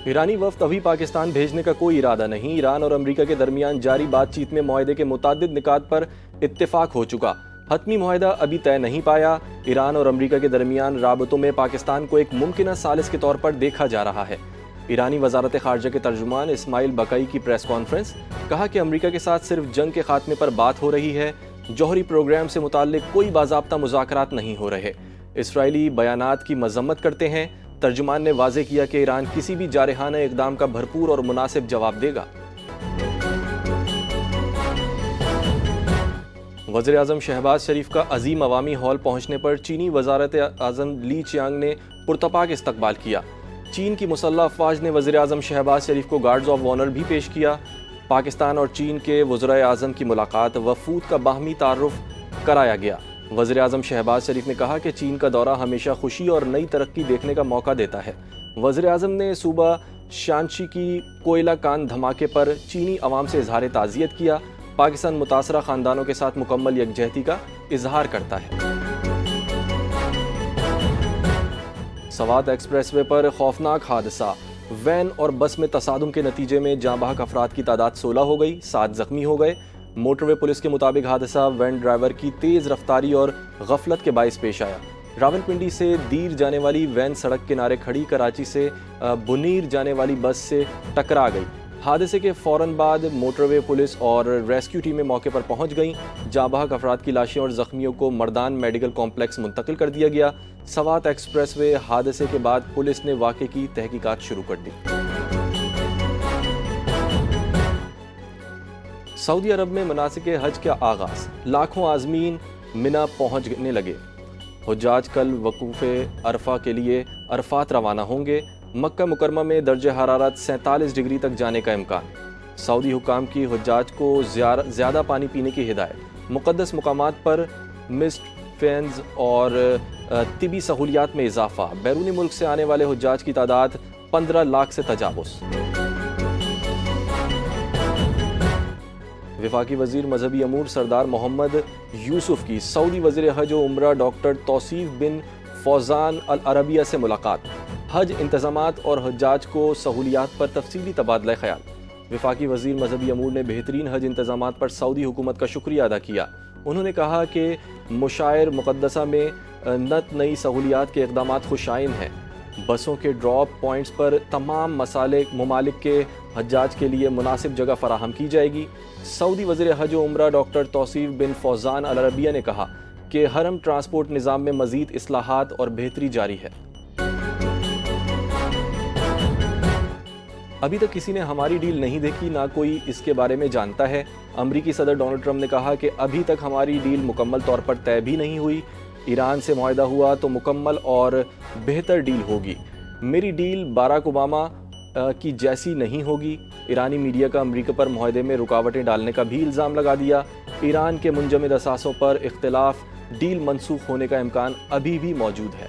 ایرانی وفد ابھی پاکستان بھیجنے کا کوئی ارادہ نہیں۔ ایران اور امریکہ کے درمیان جاری بات چیت میں معاہدے کے متعدد نکات پر اتفاق ہو چکا، حتمی معاہدہ ابھی طے نہیں پایا۔ ایران اور امریکہ کے درمیان رابطوں میں پاکستان کو ایک ممکنہ ثالث کے طور پر دیکھا جا رہا ہے۔ ایرانی وزارت خارجہ کے ترجمان اسماعیل بقائی کی پریس کانفرنس، کہا کہ امریکہ کے ساتھ صرف جنگ کے خاتمے پر بات ہو رہی ہے، جوہری پروگرام سے متعلق کوئی باضابطہ مذاکرات نہیں ہو رہے۔ اسرائیلی بیانات کی مذمت کرتے ہیں۔ ترجمان نے واضح کیا کہ ایران کسی بھی جارحانہ اقدام کا بھرپور اور مناسب جواب دے گا۔ وزیر اعظم شہباز شریف کا عظیم عوامی ہال پہنچنے پر چینی وزارت اعظم لی چیانگ نے پرتپاک استقبال کیا۔ چین کی مسلح افواج نے وزیر اعظم شہباز شریف کو گارڈز آف آنر بھی پیش کیا۔ پاکستان اور چین کے وزرائے اعظم کی ملاقات، وفود کا باہمی تعارف کرایا گیا۔ وزیر اعظم شہباز شریف نے کہا کہ چین کا دورہ ہمیشہ خوشی اور نئی ترقی دیکھنے کا موقع دیتا ہے۔ وزیر اعظم نے صوبہ شانشی کی کوئلہ کان دھماکے پر چینی عوام سے اظہار تعزیت کیا۔ پاکستان متاثرہ خاندانوں کے ساتھ مکمل یکجہتی کا اظہار کرتا ہے۔ سوات ایکسپریس وے پر خوفناک حادثہ، وین اور بس میں تصادم کے نتیجے میں جاں بحق افراد کی تعداد 16 ہو گئی، 7 زخمی ہو گئے۔ موٹر وے پولیس کے مطابق حادثہ وین ڈرائیور کی تیز رفتاری اور غفلت کے باعث پیش آیا۔ راولپنڈی سے دیر جانے والی وین سڑک کنارے کھڑی کراچی سے بنیر جانے والی بس سے ٹکرا گئی۔ حادثے کے فوراً بعد موٹر وے پولیس اور ریسکیو ٹیمیں موقع پر پہنچ گئیں۔ جاں بحق افراد کی لاشیں اور زخمیوں کو مردان میڈیکل کمپلیکس منتقل کر دیا گیا۔ سوات ایکسپریس وے حادثے کے بعد پولیس نے واقعے کی تحقیقات شروع کر دی۔ سعودی عرب میں مناسک حج کا آغاز، لاکھوں عازمین منا پہنچنے لگے۔ حجاج کل وقوف عرفہ کے لیے عرفات روانہ ہوں گے۔ مکہ مکرمہ میں درجہ حرارت 47 ڈگری تک جانے کا امکان۔ سعودی حکام کی حجاج کو زیادہ پانی پینے کی ہدایت۔ مقدس مقامات پر مسٹ فینز اور طبی سہولیات میں اضافہ۔ بیرونی ملک سے آنے والے حجاج کی تعداد 15 لاکھ سے تجاوز۔ وفاقی وزیر مذہبی امور سردار محمد یوسف کی سعودی وزیر حج و عمرہ ڈاکٹر توصیف بن فوزان العربیہ سے ملاقات۔ حج انتظامات اور حجاج کو سہولیات پر تفصیلی تبادلہ خیال۔ وفاقی وزیر مذہبی امور نے بہترین حج انتظامات پر سعودی حکومت کا شکریہ ادا کیا۔ انہوں نے کہا کہ مشاعر مقدسہ میں نت نئی سہولیات کے اقدامات خوش آئند ہیں۔ بسوں کے ڈراپ پوائنٹس پر تمام ممالک کے حجاج کے لیے مناسب جگہ فراہم کی جائے گی۔ سعودی وزیر حج و عمرہ ڈاکٹر توصیف بن فوزان العربیہ نے کہا کہ حرم ٹرانسپورٹ نظام میں مزید اصلاحات اور بہتری جاری ہے۔ ابھی تک کسی نے ہماری ڈیل نہیں دیکھی، نہ کوئی اس کے بارے میں جانتا ہے۔ امریکی صدر ڈونلڈ ٹرمپ نے کہا کہ ابھی تک ہماری ڈیل مکمل طور پر طے بھی نہیں ہوئی۔ ایران سے معاہدہ ہوا تو مکمل اور بہتر ڈیل ہوگی۔ میری ڈیل باراک اوباما کی جیسی نہیں ہوگی۔ ایرانی میڈیا کا امریکہ پر معاہدے میں رکاوٹیں ڈالنے کا بھی الزام لگا دیا۔ ایران کے منجمد اثاثوں پر اختلاف، ڈیل منسوخ ہونے کا امکان ابھی بھی موجود ہے۔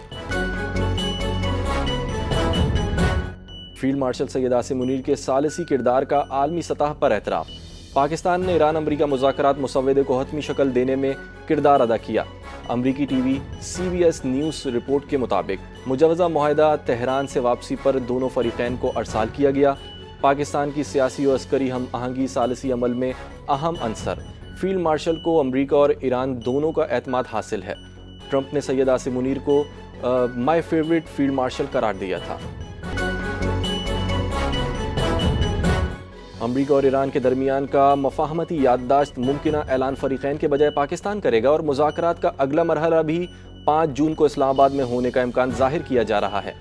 فیلڈ مارشل سید عاصم منیر کے ثالثی کردار کا عالمی سطح پر اعتراف۔ پاکستان نے ایران امریکہ مذاکرات مسودے کو حتمی شکل دینے میں کردار ادا کیا۔ امریکی T V CBS news report کے مطابق مجوزہ معاہدہ تہران سے واپسی پر دونوں فریقین کو ارسال کیا گیا۔ پاکستان کی سیاسی و عسکری ہم آہنگی ثالثی عمل میں اہم عنصر۔ فیلڈ مارشل کو امریکہ اور ایران دونوں کا اعتماد حاصل ہے۔ ٹرمپ نے سید عاصم منیر کو مائی فیورٹ فیلڈ مارشل قرار دیا تھا۔ امریکہ اور ایران کے درمیان کا مفاہمتی یادداشت ممکنہ اعلان فریقین کے بجائے پاکستان کرے گا اور مذاکرات کا اگلا مرحلہ بھی 5 جون کو اسلام آباد میں ہونے کا امکان ظاہر کیا جا رہا ہے۔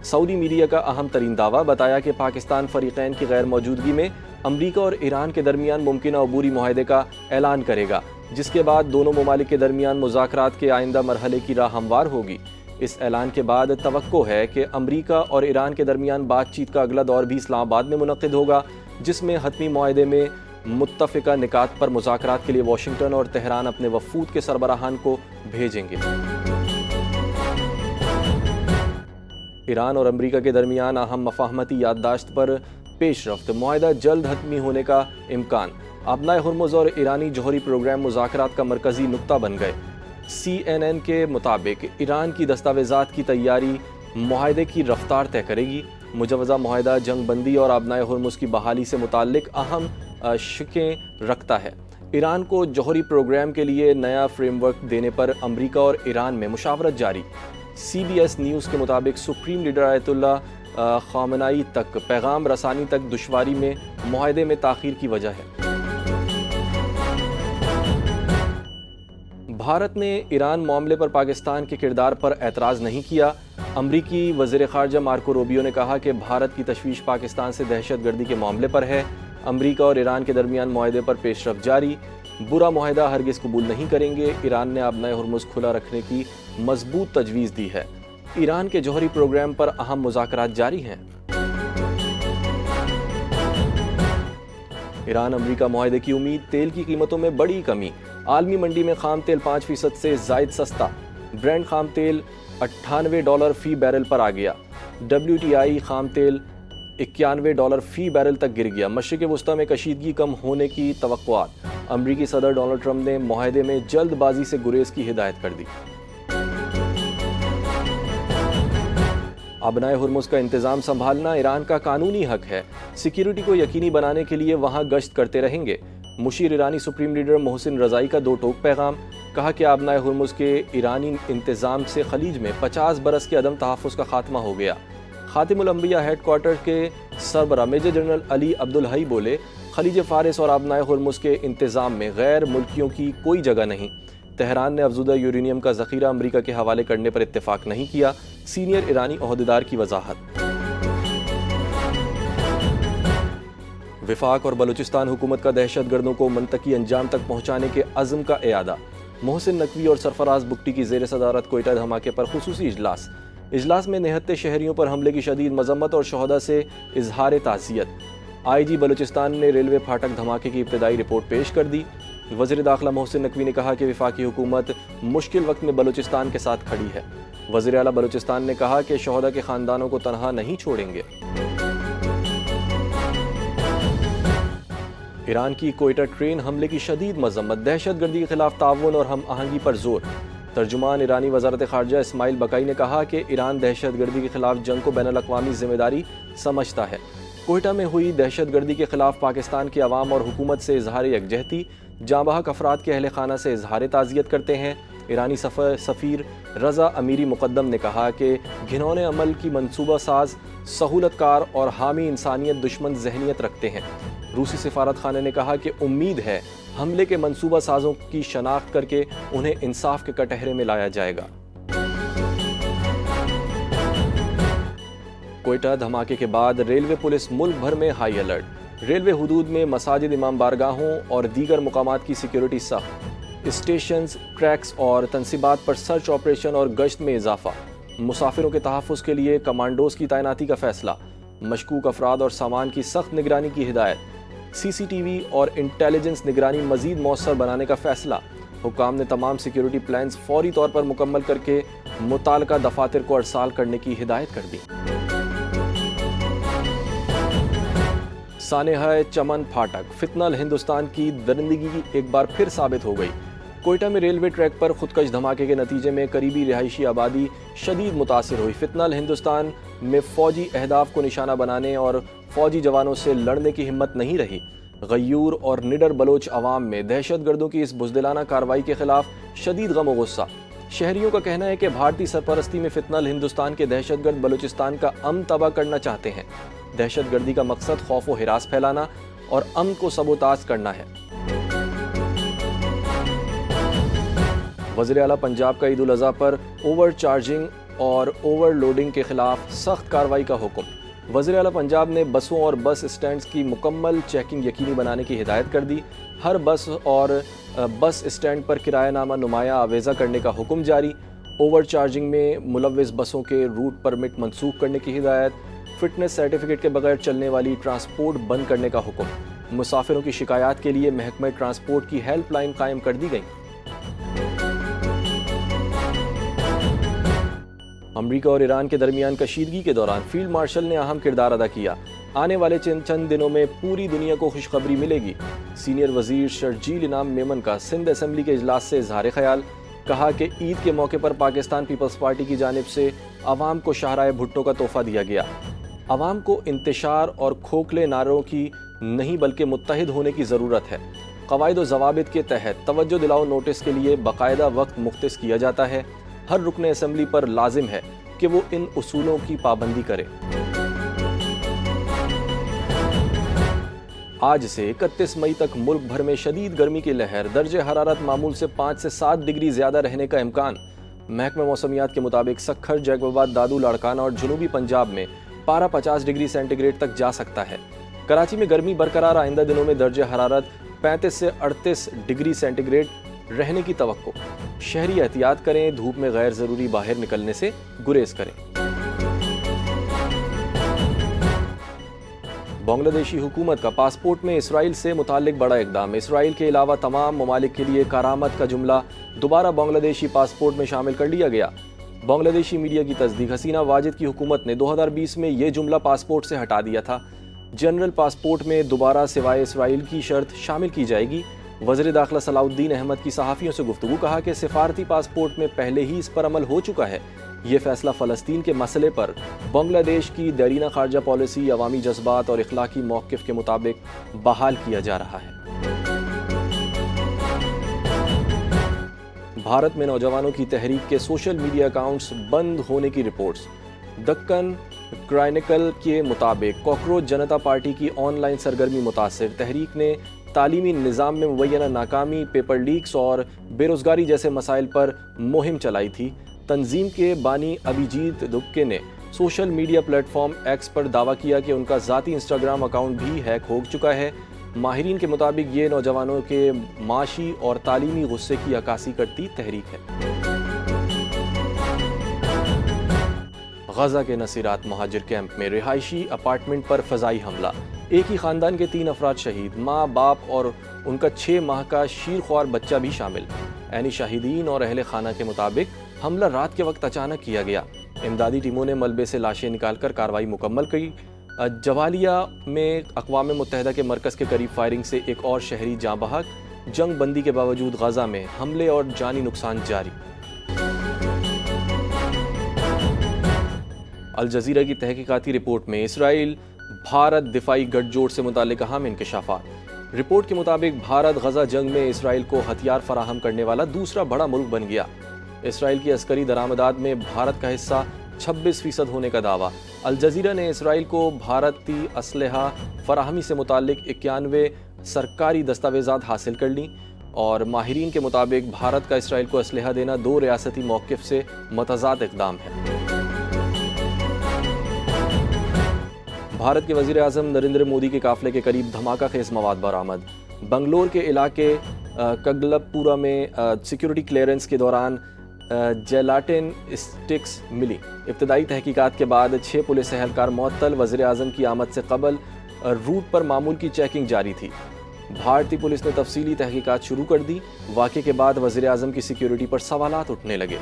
سعودی میڈیا کا اہم ترین دعویٰ بتایا کہ پاکستان فریقین کی غیر موجودگی میں امریکہ اور ایران کے درمیان ممکنہ عبوری معاہدے کا اعلان کرے گا، جس کے بعد دونوں ممالک کے درمیان مذاکرات کے آئندہ مرحلے کی راہ ہموار ہوگی۔ اس اعلان کے بعد توقع ہے کہ امریکہ اور ایران کے درمیان بات چیت کا اگلا دور بھی اسلام آباد میں منعقد ہوگا، جس میں حتمی معاہدے میں متفقہ نکات پر مذاکرات کے لیے واشنگٹن اور تہران اپنے وفود کے سربراہان کو بھیجیں گے۔ ایران اور امریکہ کے درمیان اہم مفاہمتی یادداشت پر پیش رفت، معاہدہ جلد حتمی ہونے کا امکان۔ ابنائے ہرمز اور ایرانی جوہری پروگرام مذاکرات کا مرکزی نقطہ بن گئے۔ CNN کے مطابق ایران کی دستاویزات کی تیاری معاہدے کی رفتار طے کرے گی۔ مجوزہ معاہدہ جنگ بندی اور آبنائے ہرمز کی بحالی سے متعلق اہم شقیں رکھتا ہے۔ ایران کو جوہری پروگرام کے لیے نیا فریم ورک دینے پر امریکہ اور ایران میں مشاورت جاری۔ سی بی ایس نیوز کے مطابق سپریم لیڈر آیت اللہ خامنائی تک پیغام رسانی تک دشواری میں معاہدے میں تاخیر کی وجہ ہے۔ بھارت نے ایران معاملے پر پاکستان کے کردار پر اعتراض نہیں کیا۔ امریکی وزیر خارجہ مارکو روبیو نے کہا کہ بھارت کی تشویش پاکستان سے دہشت گردی کے معاملے پر ہے۔ امریکہ اور ایران کے درمیان معاہدے پر پیش رفت جاری۔ برا معاہدہ ہرگز قبول نہیں کریں گے۔ ایران نے آبنائے ہرمز کھلا رکھنے کی مضبوط تجویز دی ہے۔ ایران کے جوہری پروگرام پر اہم مذاکرات جاری ہیں۔ ایران امریکہ معاہدے کی امید، تیل کی قیمتوں میں بڑی کمی۔ عالمی منڈی میں خام تیل 5% سے زائد سستا۔ برینڈ خام تیل $98 فی بیرل پر آ گیا۔ WTI خام تیل $91 فی بیرل تک گر گیا۔ مشرق وسطی میں کشیدگی کم ہونے کی توقعات۔ امریکی صدر ڈونلڈ ٹرمپ نے معاہدے میں جلد بازی سے گریز کی ہدایت کر دی۔ آبنائے ہرمز کا انتظام سنبھالنا ایران کا قانونی حق ہے۔ سیکیورٹی کو یقینی بنانے کے لیے وہاں گشت کرتے رہیں گے۔ مشیر ایرانی سپریم لیڈر محسن رضائی کا دو ٹوک پیغام۔ کہا کہ آبنائے ہرمز کے ایرانی انتظام سے خلیج میں 50 برس کے عدم تحفظ کا خاتمہ ہو گیا۔ خاتم الانبیاء ہیڈ کوارٹر کے سربراہ میجر جنرل علی عبدالحی بولے، خلیج فارس اور آبنائے ہرمز کے انتظام میں غیر ملکیوں کی کوئی جگہ نہیں۔ تہران نے افزودہ یورینیم کا ذخیرہ امریکہ کے حوالے کرنے پر اتفاق نہیں کیا۔ سینئر ایرانی عہدیدار کی وضاحت۔ وفاق اور بلوچستان حکومت کا دہشت گردوں کو منطقی انجام تک پہنچانے کے عزم کا اعادہ۔ محسن نقوی اور سرفراز بگٹی کی زیر صدارت کوئٹہ دھماکے پر خصوصی اجلاس۔ اجلاس میں نہتے شہریوں پر حملے کی شدید مذمت اور شہداء سے اظہار تعزیت۔ آئی جی بلوچستان نے ریلوے پھاٹک دھماکے کی ابتدائی رپورٹ پیش کر دی۔ وزیر داخلہ محسن نقوی نے کہا کہ وفاقی حکومت مشکل وقت میں بلوچستان کے ساتھ کھڑی ہے۔ وزیر اعلیٰ بلوچستان نے کہا کہ شہداء کے خاندانوں کو تنہا نہیں چھوڑیں گے۔ ایران کی کوئٹہ ٹرین حملے کی شدید مذمت، دہشت گردی کے خلاف تعاون اور ہم آہنگی پر زور۔ ترجمان ایرانی وزارت خارجہ اسماعیل بقائی نے کہا کہ ایران دہشت گردی کے خلاف جنگ کو بین الاقوامی ذمہ داری سمجھتا ہے۔ کوئٹہ میں ہوئی دہشت گردی کے خلاف پاکستان کے عوام اور حکومت سے اظہار یکجہتی، جاں بحق افراد کے اہل خانہ سے اظہار تعزیت کرتے ہیں۔ ایرانی سفیر رضا امیری مقدم نے کہا کہ گھنونے عمل کی منصوبہ ساز، سہولت کار اور حامی انسانیت دشمن ذہنیت رکھتے ہیں۔ روسی سفارت خانے نے کہا کہ امید ہے حملے کے منصوبہ سازوں کی شناخت کر کے انہیں انصاف کے کٹہرے میں لایا جائے گا۔ کوئٹہ دھماکے کے بعد ریلوے پولیس ملک بھر میں ہائی الرٹ۔ ریلوے حدود میں مساجد، امام بارگاہوں اور دیگر مقامات کی سیکیورٹی سخت۔ اسٹیشنز، ٹریکس اور تنصیبات پر سرچ آپریشن اور گشت میں اضافہ۔ مسافروں کے تحفظ کے لیے کمانڈوز کی تعیناتی کا فیصلہ۔ مشکوک افراد اور سامان کی سخت نگرانی کی ہدایت۔ سی سی ٹی وی اور انٹیلیجنس نگرانی مزید مؤثر بنانے کا فیصلہ۔ حکام نے تمام سیکیورٹی پلانز فوری طور پر مکمل کر کے متعلقہ دفاتر کو ارسال کرنے کی ہدایت کر دی۔ سانحہ چمن پھاٹک، فتنہ ہندوستان کی درندگی ایک بار پھر ثابت ہو گئی۔ کوئٹہ میں ریلوے ٹریک پر خودکش دھماکے کے نتیجے میں قریبی رہائشی آبادی شدید متاثر ہوئی۔ فتنہ ہندوستان میں فوجی اہداف کو نشانہ بنانے اور فوجی جوانوں سے لڑنے کی ہمت نہیں رہی۔ غیور اور نڈر بلوچ عوام میں دہشت گردوں کی اس بزدلانہ کارروائی کے خلاف شدید غم و غصہ۔ شہریوں کا کہنا ہے کہ بھارتی سرپرستی میں فتنہ ہندوستان کے دہشت گرد بلوچستان کا امن تباہ کرنا چاہتے ہیں۔ دہشت گردی کا مقصد خوف و ہراس پھیلانا اور امن کو سبوتاژ کرنا ہے۔ وزیر اعلیٰ پنجاب کا عید الاضحیٰ پر اوور چارجنگ اور اوور لوڈنگ کے خلاف سخت کارروائی کا حکم۔ وزیر اعلیٰ پنجاب نے بسوں اور بس اسٹینڈز کی مکمل چیکنگ یقینی بنانے کی ہدایت کر دی۔ ہر بس اور بس اسٹینڈ پر کرایہ نامہ نمایاں آویزہ کرنے کا حکم جاری۔ اوور چارجنگ میں ملوث بسوں کے روٹ پرمٹ منسوخ کرنے کی ہدایت۔ فٹنس سرٹیفکیٹ کے بغیر چلنے والی ٹرانسپورٹ بند کرنے کا حکم۔ مسافروں کی شکایات کے لیے محکمہ ٹرانسپورٹ کی ہیلپ لائن قائم کر دی گئی۔ امریکہ اور ایران کے درمیان کشیدگی کے دوران فیلڈ مارشل نے اہم کردار ادا کیا۔ آنے والے چند دنوں میں پوری دنیا کو خوشخبری ملے گی۔ سینئر وزیر شرجیل انعام میمن کا سندھ اسمبلی کے اجلاس سے اظہار خیال۔ کہا کہ عید کے موقع پر پاکستان پیپلز پارٹی کی جانب سے عوام کو شاہراہ بھٹو کا تحفہ دیا گیا۔ عوام کو انتشار اور کھوکھلے نعروں کی نہیں بلکہ متحد ہونے کی ضرورت ہے۔ قواعد و ضوابط کے تحت توجہ دلاؤ نوٹس کے لیے باقاعدہ وقت مختص کیا جاتا ہے۔ ہر رکن اسمبلی پر لازم ہے کہ وہ ان اصولوں کی پابندی کرے۔ آج سے 31 مئی تک ملک بھر میں شدید گرمی کی لہر، درجہ حرارت معمول سے 5 سے 7 ڈگری زیادہ رہنے کا امکان۔ محکمہ موسمیات کے مطابق سکھر، جیکب آباد، دادو، لاڑکانہ اور جنوبی پنجاب میں پارہ 50 ڈگری سینٹی گریڈ تک جا سکتا ہے۔ کراچی میں گرمی برقرار، آئندہ دنوں میں درجہ حرارت 35 سے 38 ڈگری سینٹی گریڈ رہنے کی توقع۔ شہری احتیاط کریں، دھوپ میں غیر ضروری باہر نکلنے سے گریز کریں۔ بنگلہ دیشی حکومت کا پاسپورٹ میں اسرائیل سے متعلق بڑا اقدام۔ اسرائیل کے علاوہ تمام ممالک کے لیے کارآمد کا جملہ دوبارہ بنگلہ دیشی پاسپورٹ میں شامل کر لیا گیا۔ بنگلہ دیشی میڈیا کی تصدیق، حسینہ واجد کی حکومت نے 2020 میں یہ جملہ پاسپورٹ سے ہٹا دیا تھا۔ جنرل پاسپورٹ میں دوبارہ سوائے اسرائیل کی شرط شامل کی جائے گی۔ وزیر داخلہ صلاح الدین احمد کی صحافیوں سے گفتگو، کہا کہ سفارتی پاسپورٹ میں پہلے ہی اس پر عمل ہو چکا ہے۔ یہ فیصلہ فلسطین کے مسئلے پر بنگلہ دیش کی دیرینہ خارجہ پالیسی، عوامی جذبات اور اخلاقی موقف کے مطابق بحال کیا جا رہا ہے۔ بھارت میں نوجوانوں کی تحریک کے سوشل میڈیا اکاؤنٹس بند ہونے کی رپورٹس۔ دکن کرائنکل کے مطابق کوکروچ جنتا پارٹی کی آن لائن سرگرمی متاثر، تحریک نے تعلیمی نظام میں مبینہ ناکامی، پیپر لیکس اور بے روزگاری جیسے مسائل پر مہم چلائی تھی۔ تنظیم کے بانی ابھیجیت دکے نے social media platform X پر دعویٰ کیا کہ ان کا ذاتی انسٹاگرام اکاؤنٹ بھی ہیک ہو چکا ہے۔ ماہرین کے مطابق یہ نوجوانوں کے معاشی اور تعلیمی غصے کی عکاسی کرتی تحریک ہے۔ غزہ کے نصیرات مہاجر کیمپ میں رہائشی اپارٹمنٹ پر فضائی حملہ، ایک ہی خاندان کے 3 افراد شہید، ماں، باپ اور ان کا 6 ماہ کا شیرخوار بچہ بھی شامل۔ عینی شاہدین اور اہل خانہ کے مطابق حملہ رات کے وقت اچانک کیا گیا۔ امدادی ٹیموں نے ملبے سے لاشیں نکال کر کارروائی مکمل کی۔ جوالیہ میں اقوام متحدہ کے مرکز کے قریب فائرنگ سے ایک اور شہری جاں بحق۔ جنگ بندی کے باوجود غزہ میں حملے اور جانی نقصان جاری۔ الجزیرہ کی تحقیقاتی رپورٹ میں اسرائیل بھارت دفاعی گٹھ جوڑ سے متعلق اہم انکشافات۔ رپورٹ کے مطابق بھارت غزہ جنگ میں اسرائیل کو ہتھیار فراہم کرنے والا دوسرا بڑا ملک بن گیا۔ اسرائیل کی عسکری درآمدات میں بھارت کا حصہ 26% ہونے کا دعویٰ۔ الجزیرہ نے اسرائیل کو بھارتی اسلحہ فراہمی سے متعلق 91 سرکاری دستاویزات حاصل کر لیں، اور ماہرین کے مطابق بھارت کا اسرائیل کو اسلحہ دینا 2 ریاستی موقف سے متضاد اقدام ہے۔ بھارت کے وزیر اعظم نریندر مودی کے قافلے کے قریب دھماکہ خیز مواد برآمد۔ بنگلور کے علاقے کگلپ پورہ میں سیکیورٹی کلیئرنس کے دوران جیلاٹن اسٹکس ملی۔ ابتدائی تحقیقات کے بعد 6 پولیس اہلکار معطل۔ وزیر اعظم کی آمد سے قبل روٹ پر معمول کی چیکنگ جاری تھی۔ بھارتی پولیس نے تفصیلی تحقیقات شروع کر دی۔ واقعے کے بعد وزیر اعظم کی سیکیورٹی پر سوالات اٹھنے لگے۔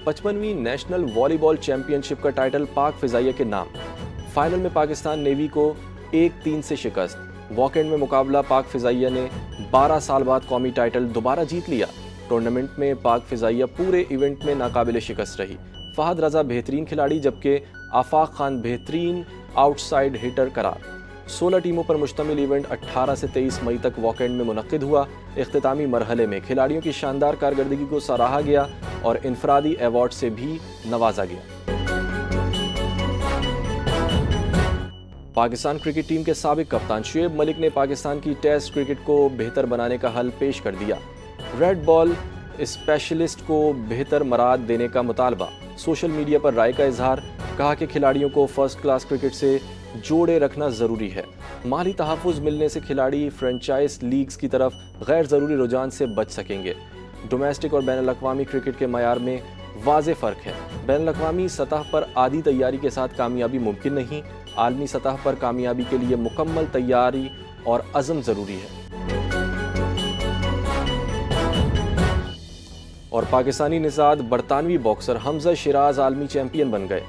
55ویں نیشنل والی بال چیمپئن شپ کا ٹائٹل پاک فضائیہ کے نام۔ فائنل میں پاکستان نیوی کو 1-3 سے شکست۔ واک اینڈ میں مقابلہ، پاک فضائیہ نے 12 سال بعد قومی ٹائٹل دوبارہ جیت لیا۔ ٹورنامنٹ میں پاک فضائیہ پورے ایونٹ میں ناقابل شکست رہی۔ فہد رضا بہترین کھلاڑی جبکہ آفاق خان بہترین آؤٹ سائڈ ہٹر قرار۔ 16 ٹیموں پر مشتمل ایونٹ 18 سے 23 مئی تک واک اینڈ میں منعقد ہوا۔ اختتامی مرحلے میں کھلاڑیوں کی شاندار کارکردگی کو سراہا گیا اور انفرادی ایوارڈ سے بھی نوازا گیا۔ پاکستان کرکٹ ٹیم کے سابق کپتان شعیب ملک نے پاکستان کی ٹیسٹ کرکٹ کو بہتر بنانے کا حل پیش کر دیا۔ ریڈ بال اسپیشلسٹ کو بہتر مراعات دینے کا مطالبہ۔ سوشل میڈیا پر رائے کا اظہار، کہا کہ کھلاڑیوں کو فرسٹ کلاس کرکٹ سے جوڑے رکھنا ضروری ہے۔ مالی تحفظ ملنے سے کھلاڑی فرنچائز لیگز کی طرف غیر ضروری رجحان سے بچ سکیں گے۔ ڈومیسٹک اور بین الاقوامی کرکٹ کے معیار میں واضح فرق ہے۔ بین الاقوامی سطح پر عادی تیاری کے ساتھ کامیابی ممکن نہیں، عالمی سطح پر کامیابی کے لیے مکمل تیاری اور عزم ضروری ہے۔ اور پاکستانی نژاد برطانوی باکسر حمزہ شیراز عالمی چیمپئن بن گئے۔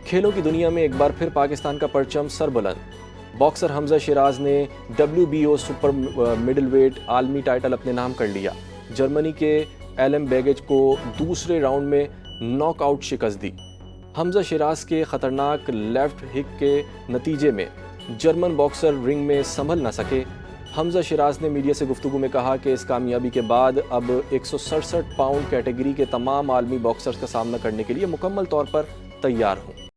کھیلوں کی دنیا میں ایک بار پھر پاکستان کا پرچم سربلند۔ باکسر حمزہ شیراز نے WBO سپر مڈل ویٹ عالمی ٹائٹل اپنے نام کر لیا۔ جرمنی کے ایلم بیگج کو دوسرے راؤنڈ میں ناک آؤٹ شکست دی۔ حمزہ شیراز کے خطرناک لیفٹ ہک کے نتیجے میں جرمن باکسر رنگ میں سنبھل نہ سکے۔ حمزہ شیراز نے میڈیا سے گفتگو میں کہا کہ اس کامیابی کے بعد اب 167 پاؤنڈ کیٹیگری کے تمام عالمی باکسرز کا سامنا کرنے کے لیے مکمل طور پر تیار ہوں۔